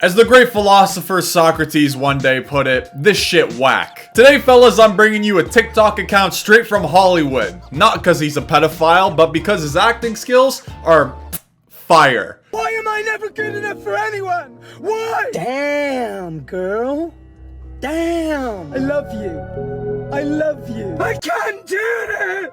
As the great philosopher Socrates one day put it, this shit whack. Today, fellas, I'm bringing you a TikTok account straight from Hollywood. Not because he's a pedophile, but because his acting skills are fire. Why am I never good enough for anyone? Why? Damn, girl. Damn. I love you. I love you. I can't do this!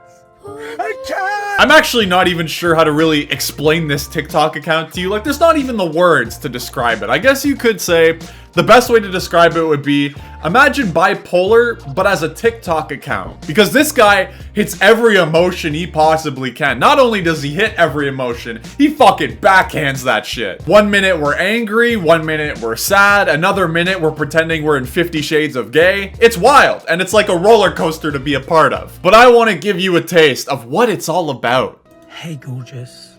I can't! I'm actually not even sure how to really explain this TikTok account to you. Like, there's not even the words to describe it. I guess you could say the best way to describe it would be, imagine bipolar, but as a TikTok account. Because this guy hits every emotion he possibly can. Not only does he hit every emotion, he fucking backhands that shit. 1 minute we're angry, 1 minute we're sad, another minute we're pretending we're in 50 Shades of Gay. It's wild, and it's like a roller coaster to be a part of. But I want to give you a taste of what it's all about. Hey, gorgeous.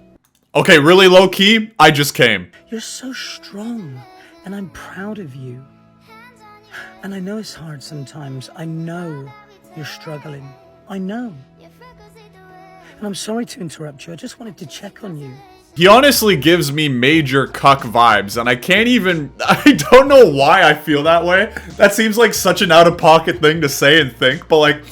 Okay, really low key, I just came. You're so strong, and I'm proud of you. And I know it's hard sometimes. I know you're struggling. I know. And I'm sorry to interrupt you. I just wanted to check on you. He honestly gives me major cuck vibes, and I don't know why I feel that way. That seems like such an out-of-pocket thing to say and think, but like,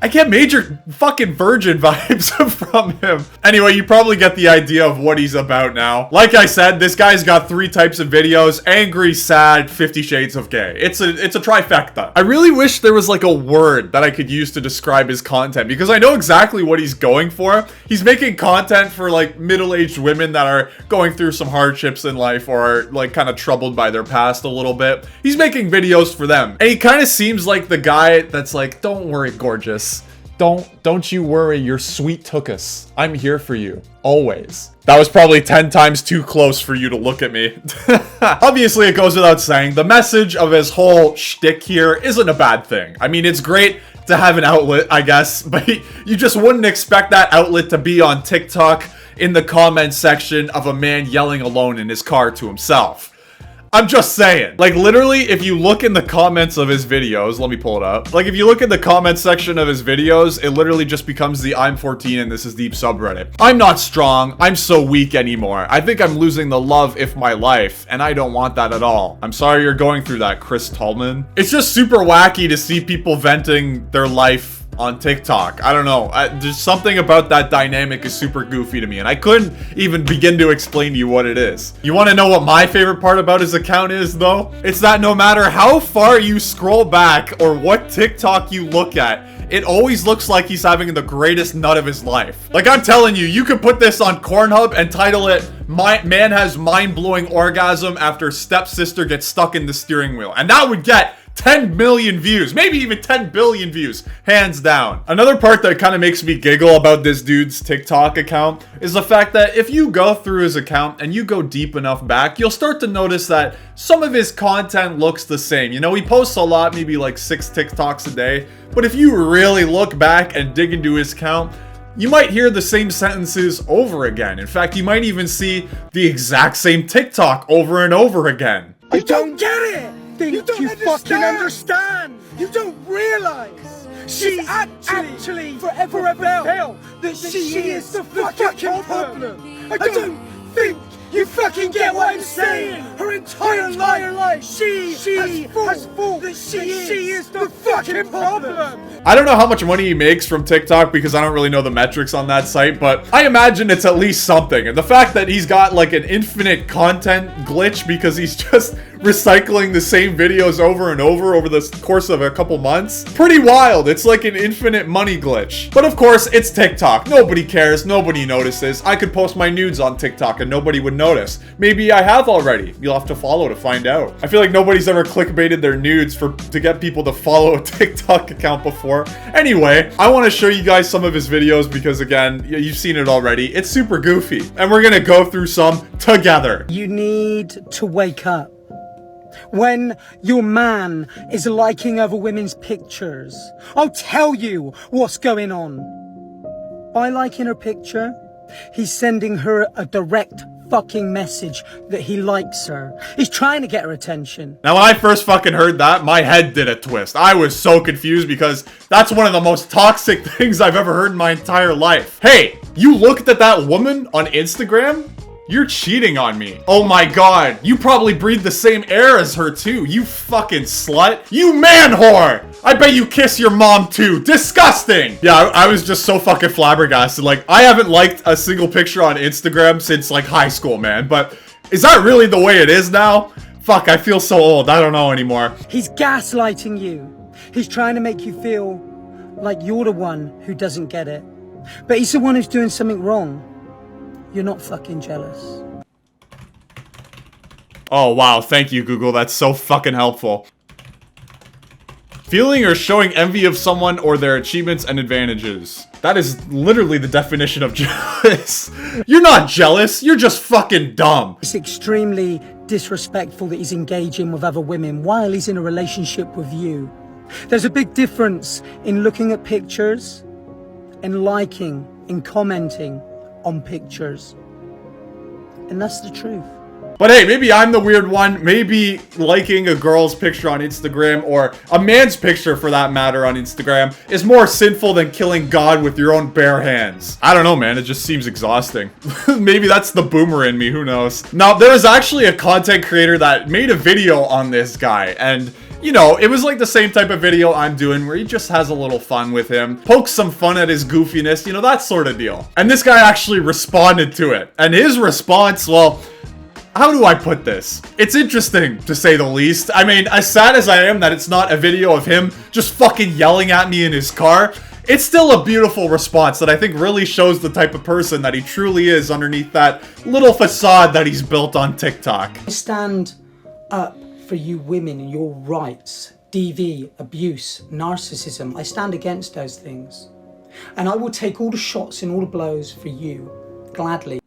I get major fucking virgin vibes from him. Anyway, you probably get the idea of what he's about now. Like I said, this guy's got 3 types of videos: angry, sad, 50 Shades of Gay. It's a trifecta. I really wish there was like a word that I could use to describe his content, because I know exactly what he's going for. He's making content for like middle-aged women that are going through some hardships in life or are like kind of troubled by their past a little bit. He's making videos for them. And he kind of seems like the guy that's like, don't worry, gorgeous. Don't you worry, you're sweet tookus. I'm here for you, always. That was probably 10 times too close for you to look at me. Obviously, it goes without saying, the message of his whole shtick here isn't a bad thing. I mean, it's great to have an outlet, I guess, but you just wouldn't expect that outlet to be on TikTok in the comment section of a man yelling alone in his car to himself. I'm just saying. Like, literally, if you look in the comments of his videos, let me pull it up. Like, if you look at the comment section of his videos, it literally just becomes the I'm 14 and this is deep subreddit. I'm not strong. I'm so weak anymore. I think I'm losing the love if my life, and I don't want that at all. I'm sorry you're going through that, Chris Tallman. It's just super wacky to see people venting their life on TikTok. I don't know. There's something about that dynamic is super goofy to me, and I couldn't even begin to explain to you what it is. You want to know what my favorite part about his account is, though? It's that no matter how far you scroll back or what TikTok you look at, it always looks like he's having the greatest nut of his life. Like, I'm telling you, you could put this on Pornhub and title it, Man Has Mind-Blowing Orgasm After Stepsister Gets Stuck in the Steering Wheel. And that would get 10 million views, maybe even 10 billion views, hands down. Another part that kind of makes me giggle about this dude's TikTok account is the fact that if you go through his account and you go deep enough back, you'll start to notice that some of his content looks the same. You know, he posts a lot, maybe like 6 TikToks a day, but if you really look back and dig into his account, you might hear the same sentences over again. In fact, you might even see the exact same TikTok over and over again. I don't get it! You fucking understand. You don't realize she's actually forever felt that she is the fucking problem. I don't think you fucking get what I'm saying. Her entire life, she has thought that she is the fucking problem. I don't know how much money he makes from TikTok because I don't really know the metrics on that site, but I imagine it's at least something. And the fact that he's got like an infinite content glitch because he's just recycling the same videos over and over the course of a couple months, pretty wild. It's like an infinite money glitch. But of course, it's TikTok. Nobody cares. Nobody notices. I could post my nudes on TikTok and nobody would notice. Maybe I have already. You'll have to follow to find out. I feel like nobody's ever clickbaited their nudes to get people to follow a TikTok account before. Anyway, I want to show you guys some of his videos because, again, you've seen it already. It's super goofy. And we're going to go through some together. You need to wake up. When your man is liking other women's pictures, I'll tell you what's going on. By liking her picture, he's sending her a direct fucking message that he likes her. He's trying to get her attention. Now, when I first fucking heard that, my head did a twist. I was so confused because that's one of the most toxic things I've ever heard in my entire life. Hey, you looked at that woman on Instagram? You're cheating on me. Oh my god. You probably breathe the same air as her too. You fucking slut. You man whore. I bet you kiss your mom too. Disgusting. Yeah, I was just so fucking flabbergasted. Like, I haven't liked a single picture on Instagram since like high school, man. But is that really the way it is now? Fuck, I feel so old. I don't know anymore. He's gaslighting you. He's trying to make you feel like you're the one who doesn't get it. But he's the one who's doing something wrong. You're not fucking jealous. Oh, wow. Thank you, Google. That's so fucking helpful. Feeling or showing envy of someone or their achievements and advantages. That is literally the definition of jealous. You're not jealous. You're just fucking dumb. It's extremely disrespectful that he's engaging with other women while he's in a relationship with you. There's a big difference in looking at pictures and liking and commenting on pictures. And that's the truth. But hey, maybe I'm the weird one. Maybe liking a girl's picture on Instagram, or a man's picture for that matter on Instagram, is more sinful than killing God with your own bare hands. I don't know, man. It just seems exhausting. Maybe that's the boomer in me. Who knows? Now, there was actually a content creator that made a video on this guy, and you know, it was like the same type of video I'm doing where he just has a little fun with him, pokes some fun at his goofiness, you know, that sort of deal. And this guy actually responded to it. And his response, well, how do I put this? It's interesting, to say the least. I mean, as sad as I am that it's not a video of him just fucking yelling at me in his car, it's still a beautiful response that I think really shows the type of person that he truly is underneath that little facade that he's built on TikTok. I stand up for you women and your rights, DV, abuse, narcissism. I stand against those things. And I will take all the shots and all the blows for you, gladly.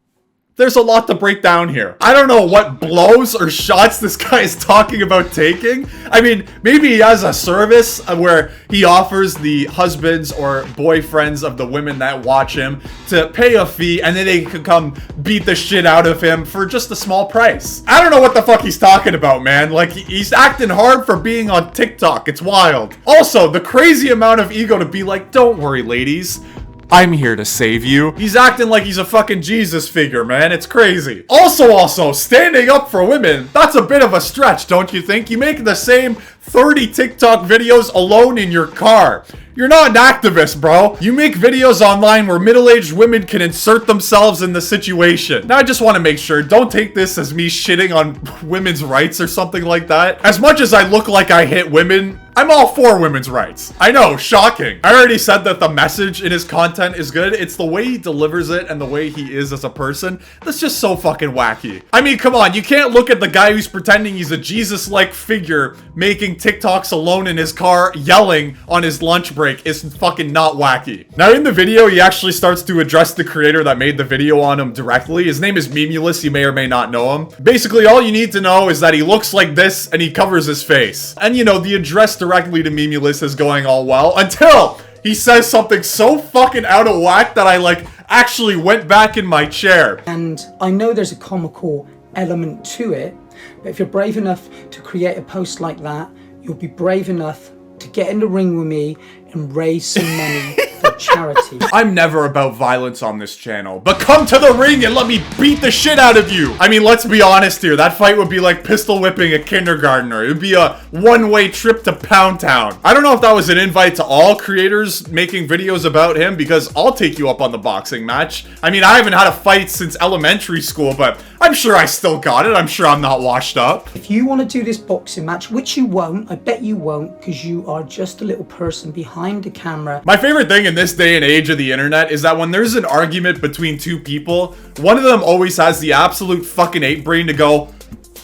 There's a lot to break down here. I don't know what blows or shots this guy is talking about taking. I mean, maybe he has a service where he offers the husbands or boyfriends of the women that watch him to pay a fee, and then they can come beat the shit out of him for just a small price. I don't know what the fuck he's talking about, man. Like, he's acting hard for being on TikTok. It's wild. Also, the crazy amount of ego to be like, don't worry, ladies, I'm here to save you. He's acting like he's a fucking Jesus figure, man. It's crazy. Also, standing up for women. That's a bit of a stretch, don't you think? You make the same 30 TikTok videos alone in your car. You're not an activist, bro. You make videos online where middle-aged women can insert themselves in the situation. Now, I just want to make sure, don't take this as me shitting on women's rights or something like that. As much as I look like I hit women, I'm all for women's rights. I know, shocking. I already said that the message in his content is good. It's the way he delivers it and the way he is as a person that's just so fucking wacky. I mean, come on, you can't look at the guy who's pretending he's a Jesus-like figure making TikToks alone in his car, yelling on his lunch break. Is fucking not wacky. Now, in the video, he actually starts to address the creator that made the video on him directly. His name is Memulus. You may or may not know him. Basically, all you need to know is that he looks like this and he covers his face. And you know, the address directly to Memulus is going all well until he says something so fucking out of whack that I like actually went back in my chair. And I know there's a comical element to it, but if you're brave enough to create a post like that, you'll be brave enough to get in the ring with me and raise some money for charity. I'm never about violence on this channel, but come to the ring and let me beat the shit out of you. I mean, let's be honest here. That fight would be like pistol whipping a kindergartner. It would be a one-way trip to Pound Town. I don't know if that was an invite to all creators making videos about him, because I'll take you up on the boxing match. I mean, I haven't had a fight since elementary school, but I'm sure I still got it. I'm sure I'm not washed up. If you want to do this boxing match, which you won't, I bet you won't, because you are just a little person behind the camera. My favorite thing in this day and age of the internet is that when there's an argument between two people, one of them always has the absolute fucking ape brain to go,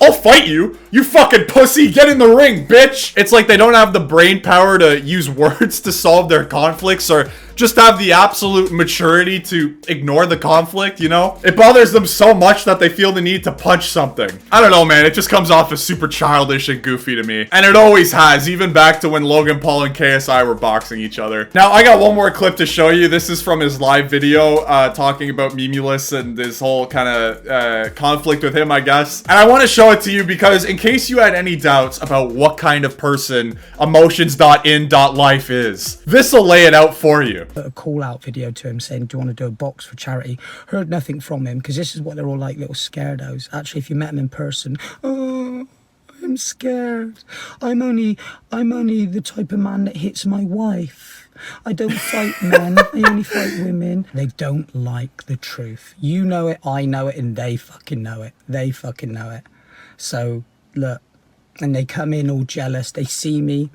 I'll fight you, you fucking pussy, get in the ring, bitch. It's like they don't have the brain power to use words to solve their conflicts, or just have the absolute maturity to ignore the conflict, you know? It bothers them so much that they feel the need to punch something. I don't know, man. It just comes off as super childish and goofy to me. And it always has, even back to when Logan Paul and KSI were boxing each other. Now, I got one more clip to show you. This is from his live video talking about Memulus and this whole kind of conflict with him, I guess. And I want to show it to you because in case you had any doubts about what kind of person emotions.in.life is, this will lay it out for you. you. Put a call out video to him saying, do you want to do a box for charity? Heard nothing from him, because this is what they're all like, little scaredos. Actually, if you met him in person, oh, I'm scared. I'm only the type of man that hits my wife. I don't fight men, I only fight women. They don't like the truth. You know it, I know it, and they fucking know it. They fucking know it. So, look. And they come in all jealous. They see me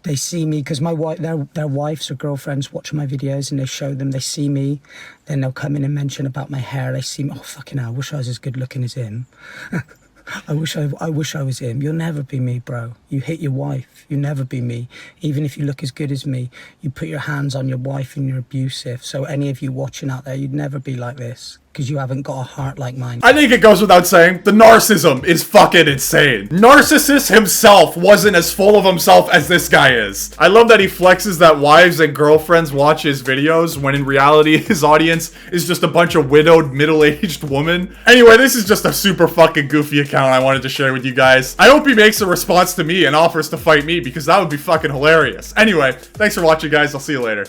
because my wife, their wives or girlfriends watch my videos, and they show them. They see me, then they'll come in and mention about my hair. They see me. Oh fucking hell! I wish I was as good looking as him. I wish I was him. You'll never be me, bro. You hit your wife. You'll never be me. Even if you look as good as me, you put your hands on your wife and you're abusive. So any of you watching out there, you'd never be like this. Because you haven't got a heart like mine. I think it goes without saying, the narcissism is fucking insane. Narcissist himself wasn't as full of himself as this guy is. I love that he flexes that wives and girlfriends watch his videos when in reality his audience is just a bunch of widowed middle-aged women. Anyway, this is just a super fucking goofy account I wanted to share with you guys. I hope he makes a response to me and offers to fight me, because that would be fucking hilarious. Anyway, thanks for watching guys, I'll see you later.